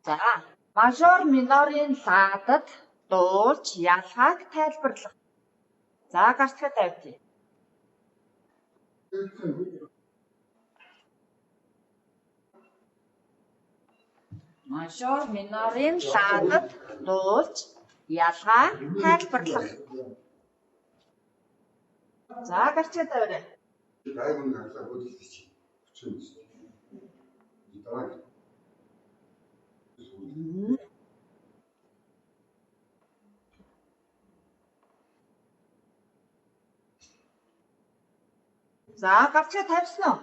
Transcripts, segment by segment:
За, мажор минорын ладад дуулж ялгааг тайлбарлах. За, гарцгаа тавьчих. Мажор минорын ладад дуулж ялгааг тайлбарлах. За, гарцгаа тавьраа. Дайван гарлаа хөдөлгөж чинь. За, гарцгаа тавьсан уу?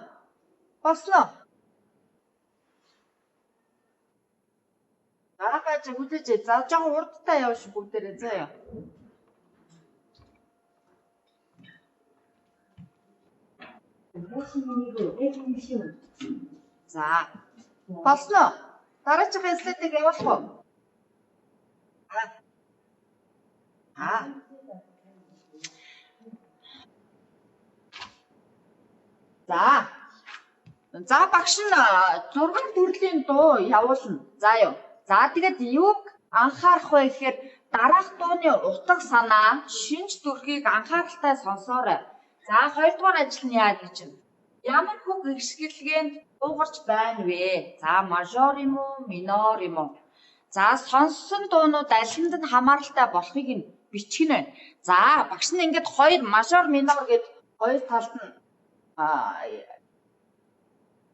Босноо. Дараа байж хүлээж. За, жоохон урдтай явж бүгдээрээ заяа. За. Босноо. Дараагийн слайдыг явуулах уу? За багш нь 6 төрлийн дуу явуулна. За юу. За тэгээд юуг анхаарах вэ гэхээр дараах дууны утга санаа, шинж төрхийг анхааралтай сонсоорой. За 2 дугаар ажил нь яаж гэж юм? Ямар хөг ихсгэлгээнд дуугарч байна вэ? За мажор юм уу, минор юм уу? За сонссон дуунууд алинд нь хамааралтай болохыг нь бичгэн байна. За багш нь ингээд 2 мажор, минор гэд 2 талд нь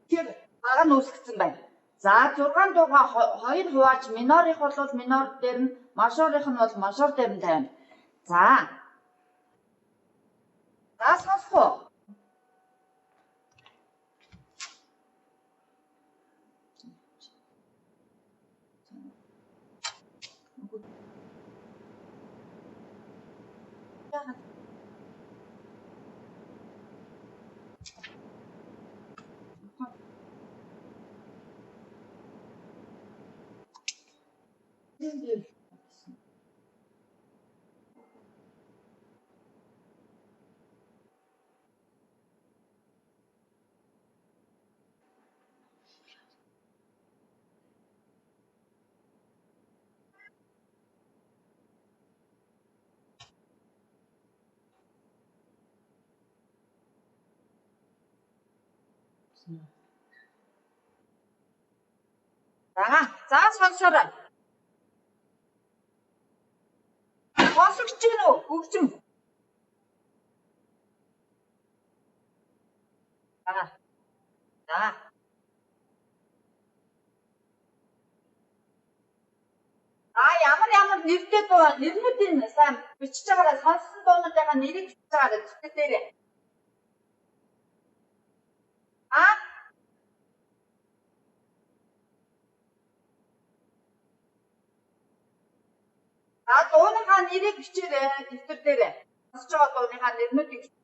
тэр баг нь үүсгэсэн байна. За 6 дууга 2 хувааж минорих бол минор дээр нь, мажорих нь бол мажор дээр нь тавина. За сонсох уу? За сонсоорой. Сонсогч гин үү? Хөгжим. За. Ямар нэртэй дуу нэрнүүдийн сайн бичиж байгаараа сонссон дуунуудынхаа нэрийг бичиж байгаараа зүтгэл дээрээ. Дууныхаа нэрийг бичээрэй дэвтэр дээрээ. Сонсож байгаа дууныхаа нэрнүүдийг бичиж.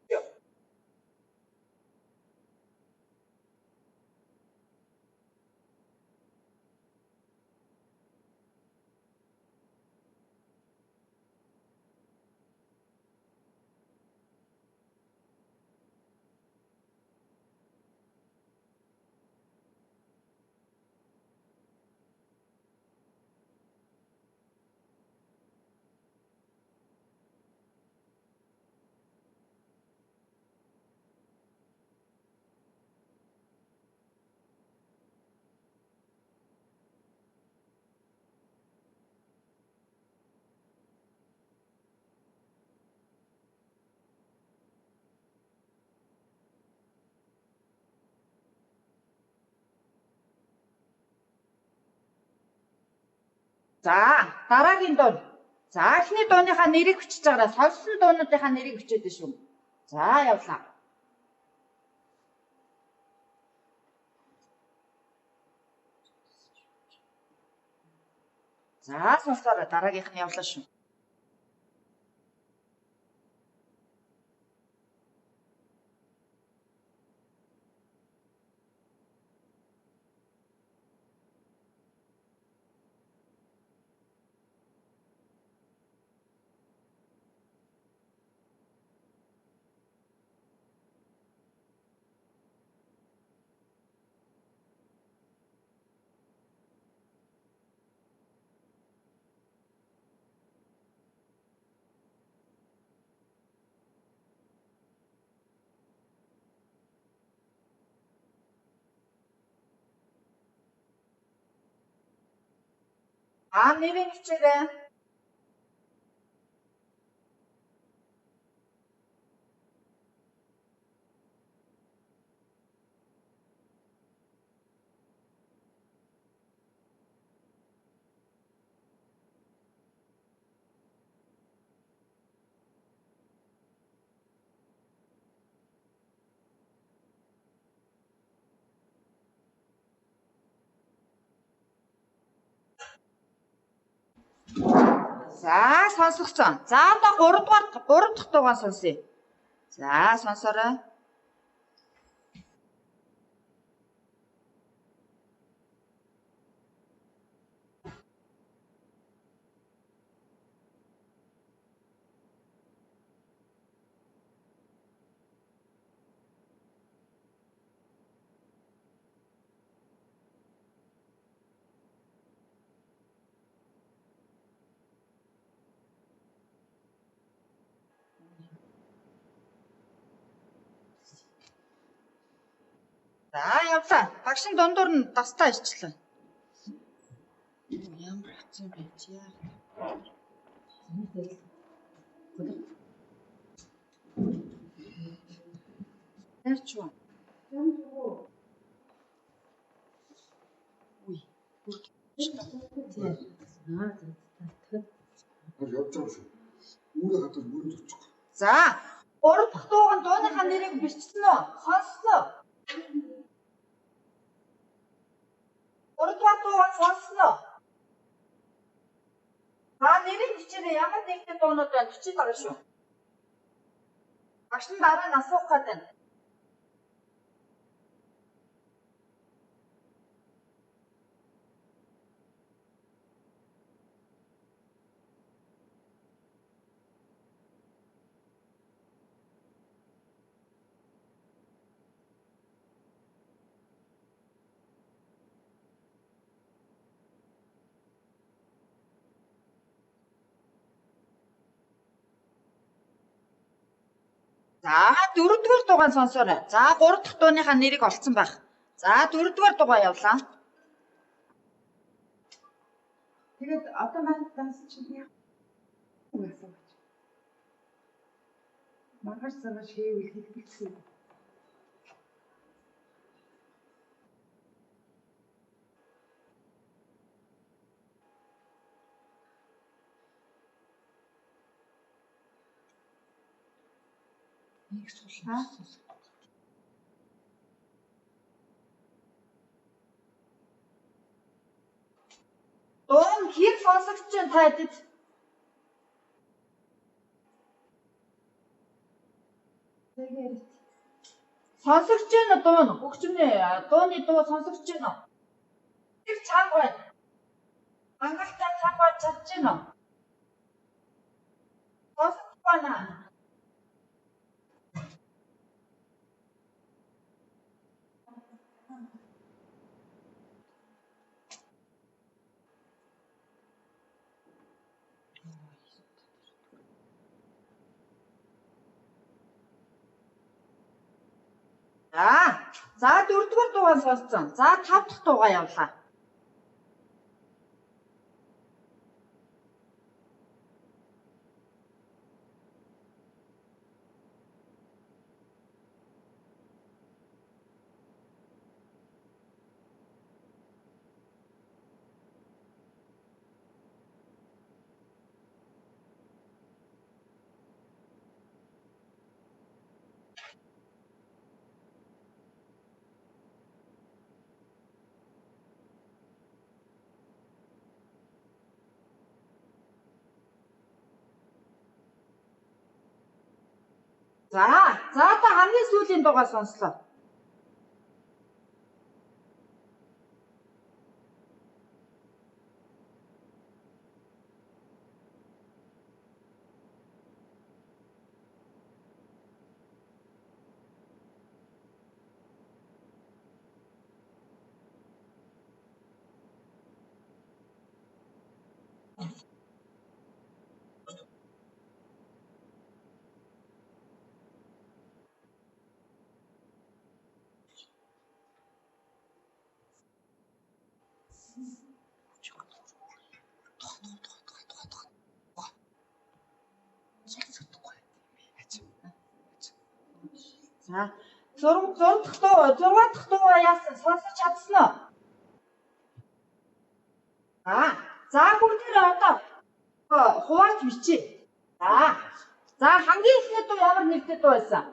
За дараагийн дуу. За эхний дууныхаа нэрийг бичиж байгаараа сонссон дуунуудынхаа нэрийг бичээд шүү. За явлаа. За сонсоорой дараагийнх нь явлаа шүү. нэрийг хичээрэй. За сонсогцсон. За одоо 3 дахь дугаар сонсъё. За сонсоорой. За явлаа. Багшин дундуур нь дастаа ичлээ. Ямар хэцүү бэ чи яа. Тэрчүү. Уй. За 3 дахь дууган дууныхаа нэрийг бичсэн үү? Сонслоо. 3 дахь дууган сонслоо. Нэрийг бичээрэй. Ямар нэгэн дуунууд байна? Бичиж байгаа шүү. Багш нь дараа нь асуух гэдэг. За 4-р дугаан сонсоорой. За 3 дахь дууныхаа нэрийг олцсон байх. За 4-р дугаа явлаа. Тэгээд одоо маань данс чинь яах вэ? Маргааш цагааш хийвэл хэлбэлцээ. Нэг суулаа. Дуун хэр сонсогч чинь тайдад. Тэгээд Сонсогч чинь дуун хөгжмний дууны дуу сонсогч чинь. Тэр чанга байна. Хангалттай чанга чадж байна. Сонсогч байна. За 4-р дугаан сонссон. За 5 дахь дугаа явлаа. За одоо хамгийн сүүлийн дугаа сонслоо. За. 6 дахь дуу яасан сонсож чадсан уу? За бүгдээрээ одоо хувааж бичээ. За хамгийн ихний дуу ямар нэртэй дуу байсан?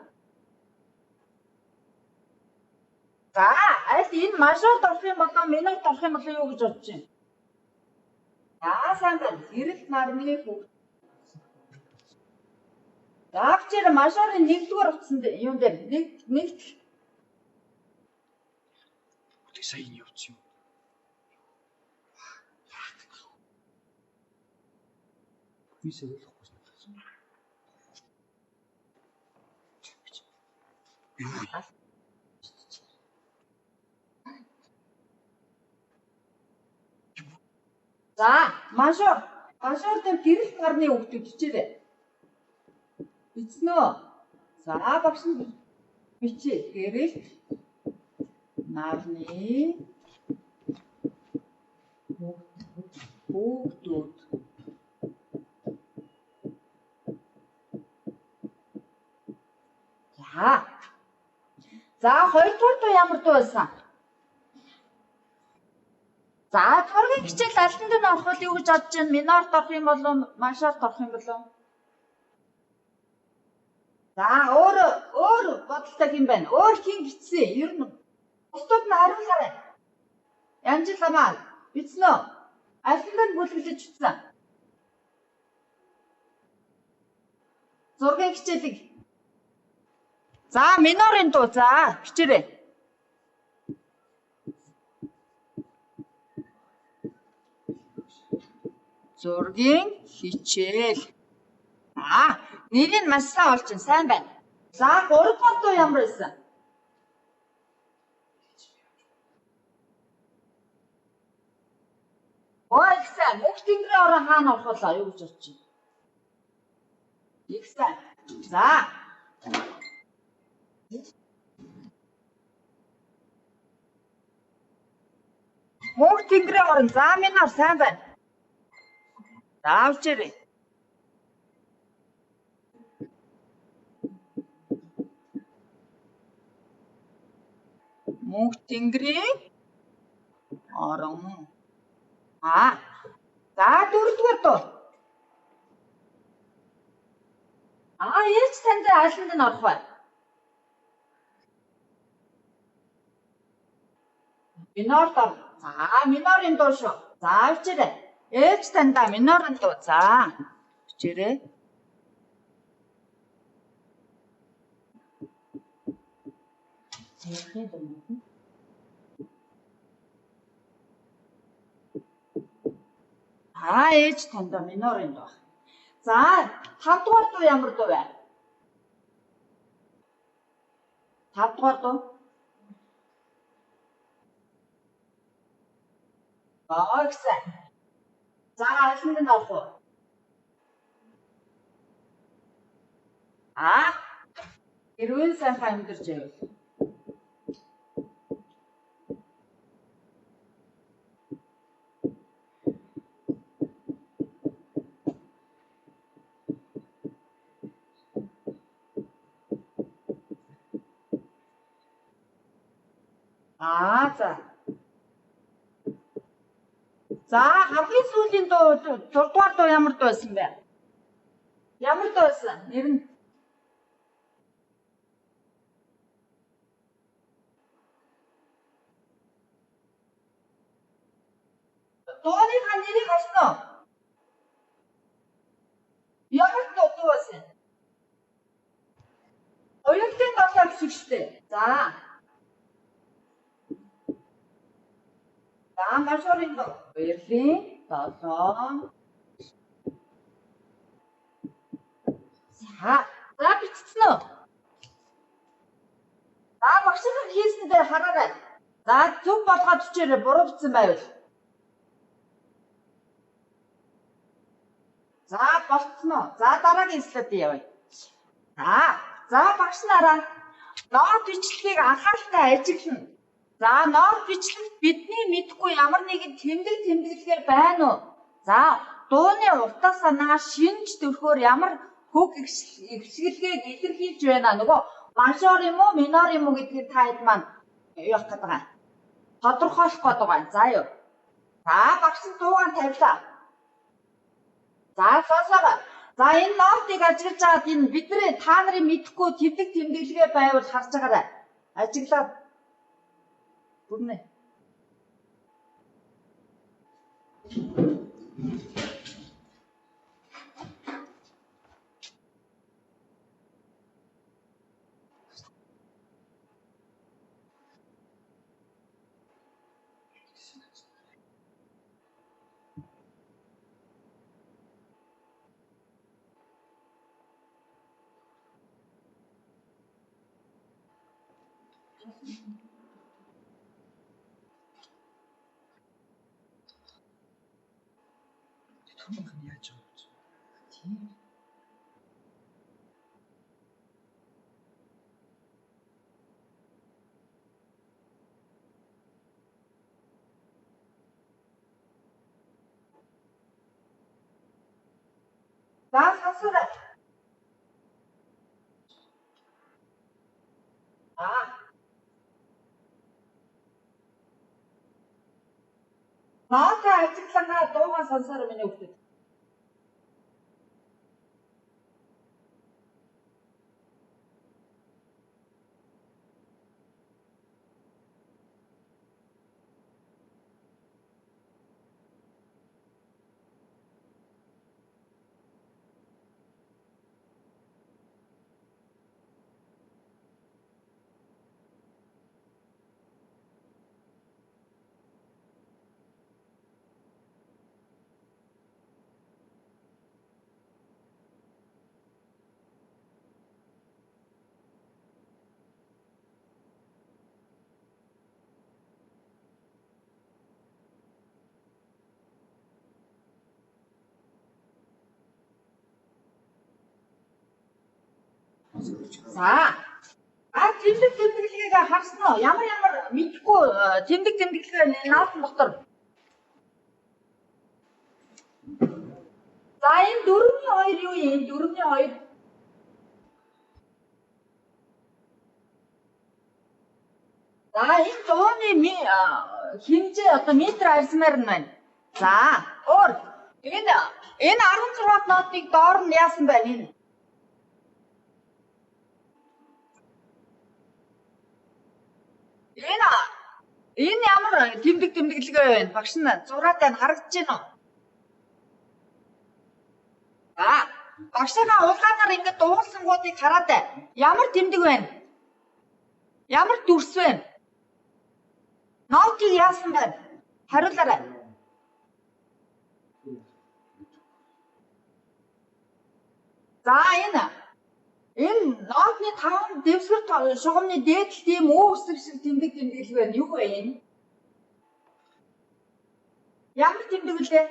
За аль энэ мажорд орох юм болоо минорд орох юм болоо юу гэж бодож байна? Сайн байна. Гэрэл нарны хүүхд. За авчир мажорын 1-р утсан юм дээр нэгт. Тэг сайн явуулсан юм. Би сэвэлэхгүй санагдсан. За мажор дээр гэрэл нарны хүүхдүүд хичээлээ. Бичсэн үү? За багш нь бичээ. Гэрэл нарны хүүхдүүд. За 2-р дуу ямар дуу байсан? За зургийн хичээл аль нь орох вэ юу гэж бодож байна? Минорд орох юм болов уу? Мажорд орох юм болов уу? За өөр бодолтой юм байна. Өөр хин бичсэн. Ер нь бусдууд нь хариулаарай. Янжламаа бичсэн үү? Аль нь бүлэглэж бичсэн? Зургийн хичээлийг. За минорын дуу за бичээрэй. Зургийн хичээл. Нэрийг маш сайн олж байна. Сайн байна. За 3-р дуу ямар байсан? Сайн. Мөнх тэнгэрийн орон хаана орох вэ? Юу гэж бодож байна? Их сайн. За. Мөнх тэнгэрийн орон за минор сайн байна. Давчирээ. Мөнх тэнгэрийн орон. За 4-р дуу. Ээж танд алинд нь орох вэ? Минорд ор. За минорын дуу шүү. За авчирээ. Ээж танда минорын дуу. За бичээрэй. Ээж танда минорын дуу. За 5-р дуу ямар дуу вэ? 5-р дуу. Окей. За алинд нь орох уу? Хэрвээ сайхан амьдарч байвал. За хамгийн сүүлийн дуу 6-р дуу ямар дуу байсан бэ? Ямар дуу байсан? Нэр нь дууныхаа нэрийг олсон уу? Ямар дуу байсан? Оюутны дуу гэсэн шүү дээ. За мажорын дуу. Баярлалаа. 7. За бичсэн үү? За багшийн хийсэн дээр хараарай. За зөв болгоод өчээрээ буруу бичсэн байвал. За болцсон уу? За дараагийн слайд явъя. За багш нараа нот бичлэгийг анхааралтай ажиглана. За нот бичлэгт бидний мэдхгүй ямар нэгэн тэмдэглэхээр байна уу? За дууны утга санаа шинж төрхөөр ямар хөг ихшгэлгийг илэрхийлж байна. Нөгөө мажор юм уу, минор юм уу гэдгийг та хэд маань юу явах гэдэг байгаа. Тодорхойлох гээд байгаа. За юу. За багш нь дуугаар тавилаа. За сонсоорой. За энэ нотыг ажиглаж байгаад энэ бидний та нарын мэдэхгүй тэмдэг тэмдэглэгээ байвал харж байгаарай. Ажиглаад бүрнэ. Түүнийх нь яаж байгаа юм? Тийм. За сонсоорой. Нота ажиглангаа дуугаа сонсоорой миний хүүхэд. За. Тэмдэг тэмдэглэгийг харсан уу? Ямар мэдхгүй тэмдэг тэмдэглэгээ наасан дотор. За энэ 4-2 юу юм? 4-2. За энэ дууны хэмжээ одоо метр арьсмаар нь байна. За өөр энэ 16 нотыг доор нь яасан байна энэ? Энэ ямар тэмдэг тэмдэглэгээ байна? Багш нь зураатай нь харагдаж байна уу? Багшаа улгаанаар ингээд дуулсангуудыг хараад бай. Ямар тэмдэг байна? Ямар дүрс байна? Нотыг яасан байна? Хариулаарай. За энэ нотны 5 дэвсгэр шугамны дээдл тийм үү өсөг шиг тэмдэг тэмдэглэг байна. Юу вэ энэ? Ямар тэмдэг үлээ?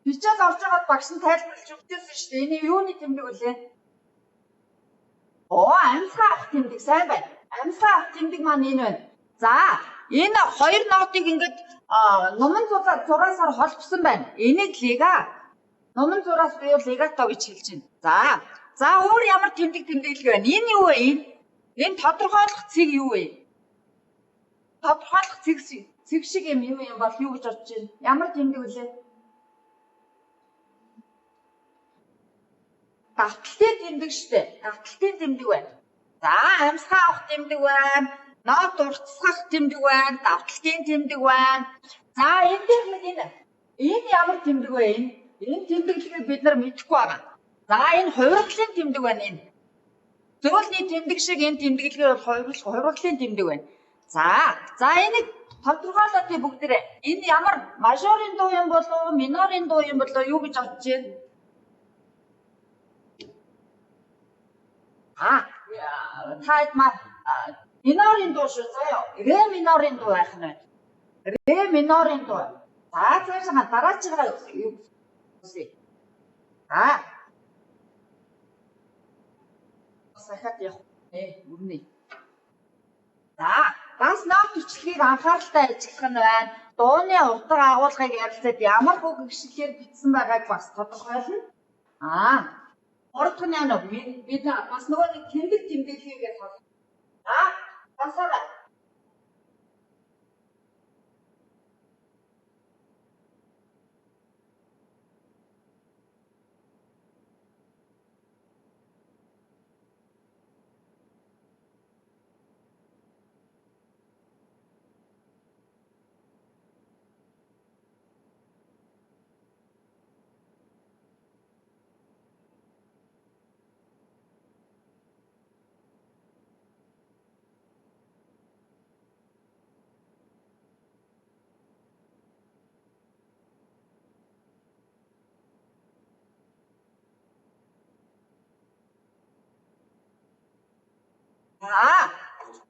Бичээд орж байгаад багш нь тайлбарлаж өгдөөсөн шүү дээ. Энэ юуны тэмдэг үлээ? Амьсгаа авах тэмдэг сайн байна. Амьсгаа авах тэмдэг маань энэ байна. За энэ хоёр нотыг ингээд нуман зураасаар холбосон байна. Энийг лега. Нуман зураас буюу легато гэж хэлж байна. За өөр ямар тэмдэг тэмдэглэг байна? Энэ юу вэ? Энэ тодорхойлох цэг юу вэ? Тодорхойлох цэг шиг юм бол юу гэж бодож байна? Ямар тэмдэг үлээ? Давталтын тэмдэг шүү дээ. Давталтын тэмдэг байна. За амьсгаа авах тэмдэг байна. Нот уртсгах тэмдэг байна. Давталтын тэмдэг байна. За энэ дээр нэг энэ ямар тэмдэг вэ? Энэ тэмдэглэгийг бид нар мэдэхгүй байгаа. За энэ хувиргалын тэмдэг байна энэ. Зөөлний тэмдэг шиг энэ тэмдэглэгээ бол хувиргалын тэмдэг байна. За энийг тодорхойлоо тий бүгдээрээ. Энэ ямар мажорын дуу юм болов уу, минорын дуу юм болов юу гэж бодож байна? Таад маа минорын дуу шүү заяа. Ре минорын дуу байх нь байна. Ре минорын дуу. За цаашаа дараачихаа юу үсэ. Сахад явах үрнэ. За бас нот бичлэгийг анхааралтай ажиглах нь байна. Дууны утга агуулгыг ярилцаад ямар бүх гişгээр бичсэн байгааг бас тодорхойлно. Ордон яана бид бас нөгөө нэг тэмдэг тэмдэглэгээ сонс. Басараа.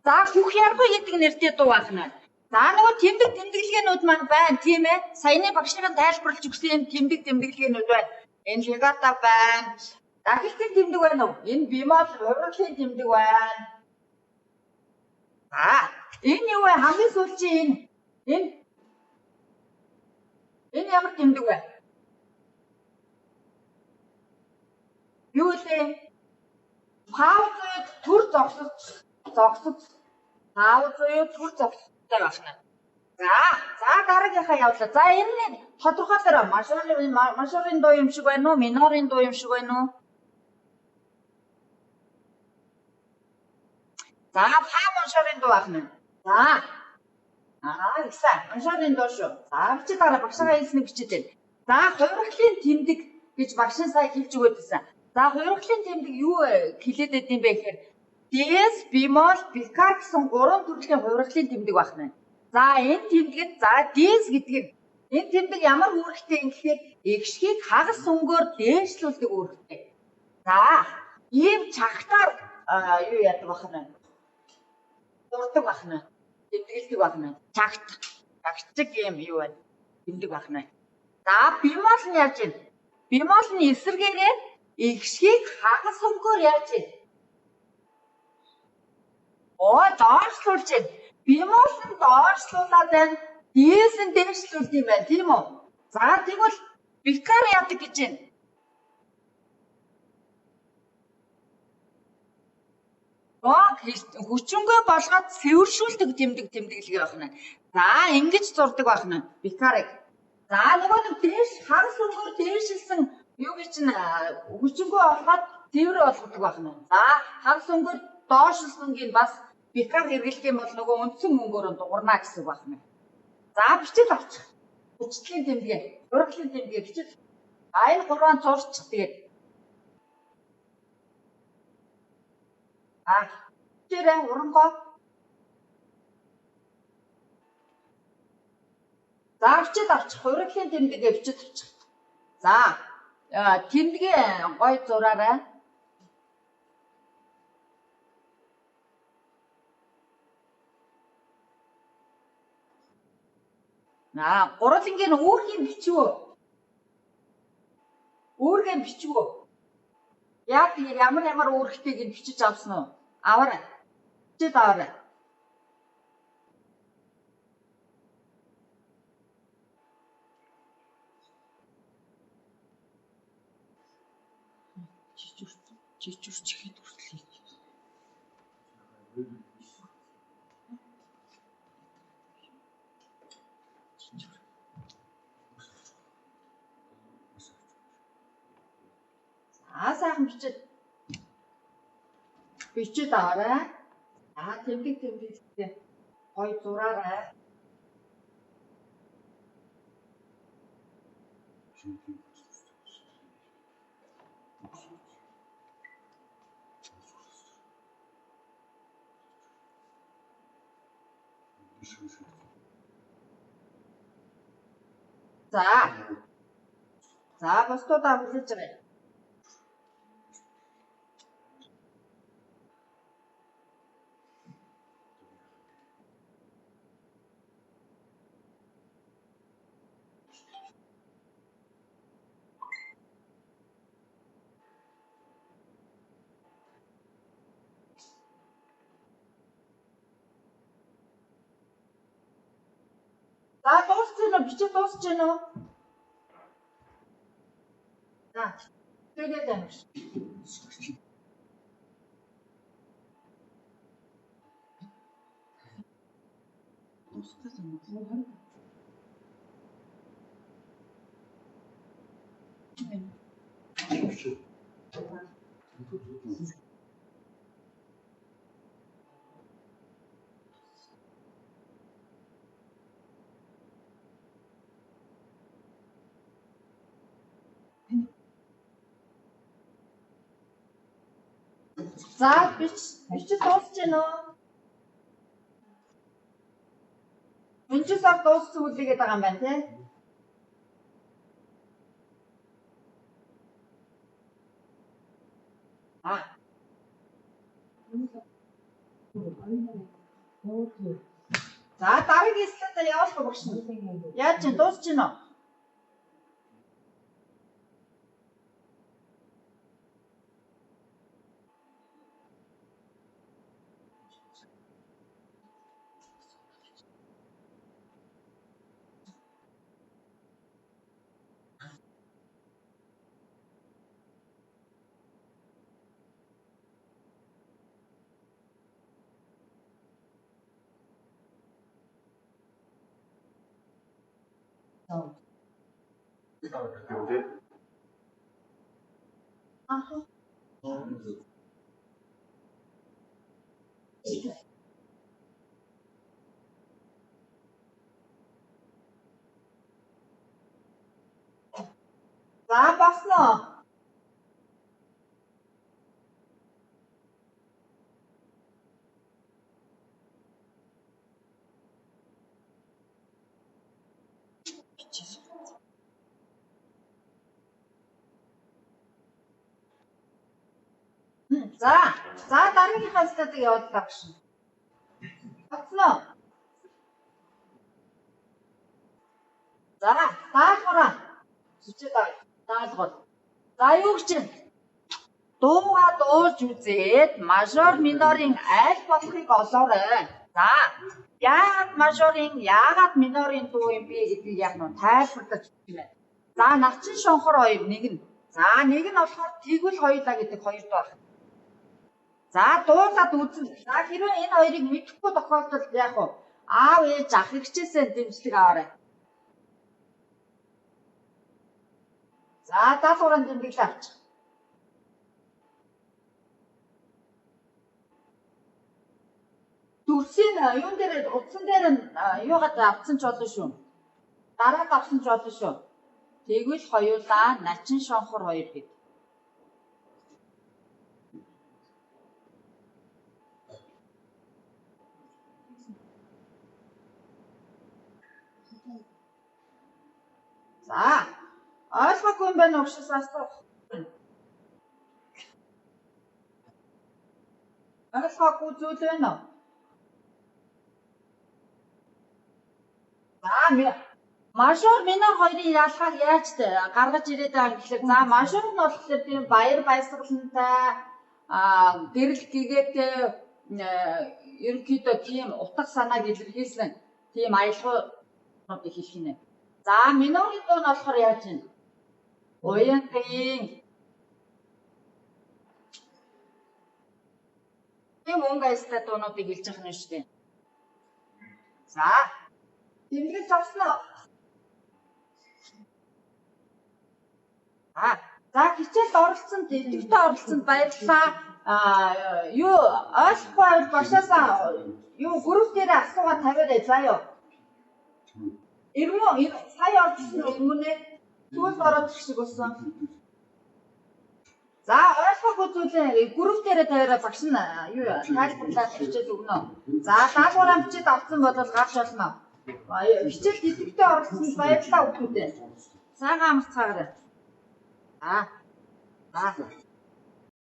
За бүх яргүй гэдэг нэртэй дуу ахна. За нөгөө тэмдэг тэмдэглэгээнүүд маань байна тийм ээ. Саяны багшийн тайлбарлаж өгсөн тэмдэг тэмдэглэгээнүүд байна. Энэ легата байна. Дахилтын тэмдэг байна уу? Энэ бемол урагшлын тэмдэг байна. Энэ юу вэ? Хамгийн сүүлийн энэ ямар тэмдэг вэ? Юу лээ? Паузад төр зогсож паузад төр зогсохтой байна. За дараагийнхаа явлаа. За энэ тодорхойлоо. Мажорын дуу юм шиг байна уу? Минорын дуу юм шиг байна уу? За фа мажорын дуу байна. Ихсэн. Мажорын дуу шүү. За чи дараа багшаа хэлснийг бичээд байна. За хувиргалын тэмдэг гэж багш нь сая хэлж өгөөд байсан. За хувиргалын тэмдэг юу хэлээд байд юм бэ гэхээр диез, бемол, бикар гэсэн гурван төрлийн хувиргалын тэмдэг байна. За энэ тэмдэгэд диез гэдэг энэ тэмдэг ямар үүрэгтэй юм гэхээр эгшгийг хагас өнгөөр дээшлүүлдэг үүрэгтэй. За ийм чагтаар юу яадаг бахна? Дурдаг бахна. Тэмдэглэдэг бахна. Чагтчиг юм юу байна? Тэмдэг бахна. За бемол нь яаж вэ? Бемол нь эсрэгээрээ эгшгийг хагас өнгөөр яаж вэ? Доошлуулж байна. Бемол нь доошлуулаад байна. Диез нь дээшлүүлд юм байна, тийм үү? За тэгвэл бикар яадаг гэж байна. Хүчингүй болгоод сэвэршүүлдэг тэмдэглэгээ байна. За ингэж зурдаг байна. Бикарыг. За нөгөө нэг дээш хагас өнгөөр дээшилсэн юу гэж чинь хүчингүй болгоод цэвэр болгодог байна. За хагас өнгөөр доошлсонгийн бас бикар хэрэглэх юм бол нөгөө үндсэн мөнгөөр дуурна гэсэн байна. За бичиж авчих. Хүчлийн тэмдэглээ, урагшлын тэмдэглээ бичиж. Энэ гурван зурчих тэгээд. Тэрэ урангоо. За бичиж авчих. Урагшлын тэмдэглээ бичиж авчих. За тэмдэгээ гой зураарай. Гурвангийн үүргийн бичвөө. Үүргээ бичвөө. Яг ямар үүрэгтэйг нь бичиж авсан уу? Аваарай. Бичиж аваарай. Чичүрч ихэд хүртэл. Сайхан бичиж аваарай. Тэмдэглэхдээ гой зураарай. За бусдуудаа хүлээж байгаа. Бичиж дуусч байна уу? Тэгээд амарч. За бичиж дуусч байна уу? Энэ ч сар дууссан үлээгээд байгаа юм байна тий. За дараагийн слайдаа явах багш. Яаж чинь дуусч байна уу? Аха. За босноо. За дараагийнхаа стадыг явуулах багш. Босноо. За даалгавраа. Сүчээд даалгавар. За юу гэж чинь? Дууга дуулж үзээд мажор минорын аль болохыг олоорой. За яагаад мажорын яагаад минорын дуу юм бэ гэдгийг яг нь тайлбарлаж өгч байна. За начин шонхор хоёр нэг нь. За нэг нь болохоор тэгвэл хоёулаа гэдэг хоёр дуу байна. За дуулаад үзэн. За хэрвээ энэ хоёрыг мэдэхгүй тохиолдолд яах вэ? Аав ээж ах эгчээсээ дэмжлэг аваарай. За даалгаврын тэмдэглэл авч. Дүрсийн юун дээр утсан дээр нь юугаад авсан ч болно шүү. Дараад авсан ч болно шүү. Тэгвэл хоёулаа начин шонхор хоёр гэд. За ойлгоогүй юм байна уу угшаасаас асуух. Ойлгоогүй зүйл байна уу? За мажор минор хоёрын ялгааг яаж гаргаж ирээд байгаа юм гэхэлээ. За мажор нь болохоор тийм баяр баясгалантай гэрэл гэгээтэй ерөнхийдөө тийм утга санааг илэрхийлсэн тийм аялгаууудыг хэлэх нэ. За минорын дуу нь болохоор яаж вэ? Уянгийн тийм өнгөйстэй дуунуудыг хэлж явах нь шүү дээ. За тэмдэглэж авснаа. За хичээлд оролцсон, дэлгэвтэ оролцсонд баярлалаа. Юу ойлгохгүй багшаасаа юу групп дээр асуугаад тавиарай заяа. Ирмүү сая орчихсон өмнө түлд ороод ирэх шиг болсон. За ойлгоогүй зүйлээ групп дээр тавиарай багш нь юу тайлбарлаад хичээл өгнө. За даалгавраа бичээд авсан бол гарч болно. Хичээл дэлгэвтэ оролцсонд баярлалаа хүүхдүүдээ. Сайхан амарцгаарай. За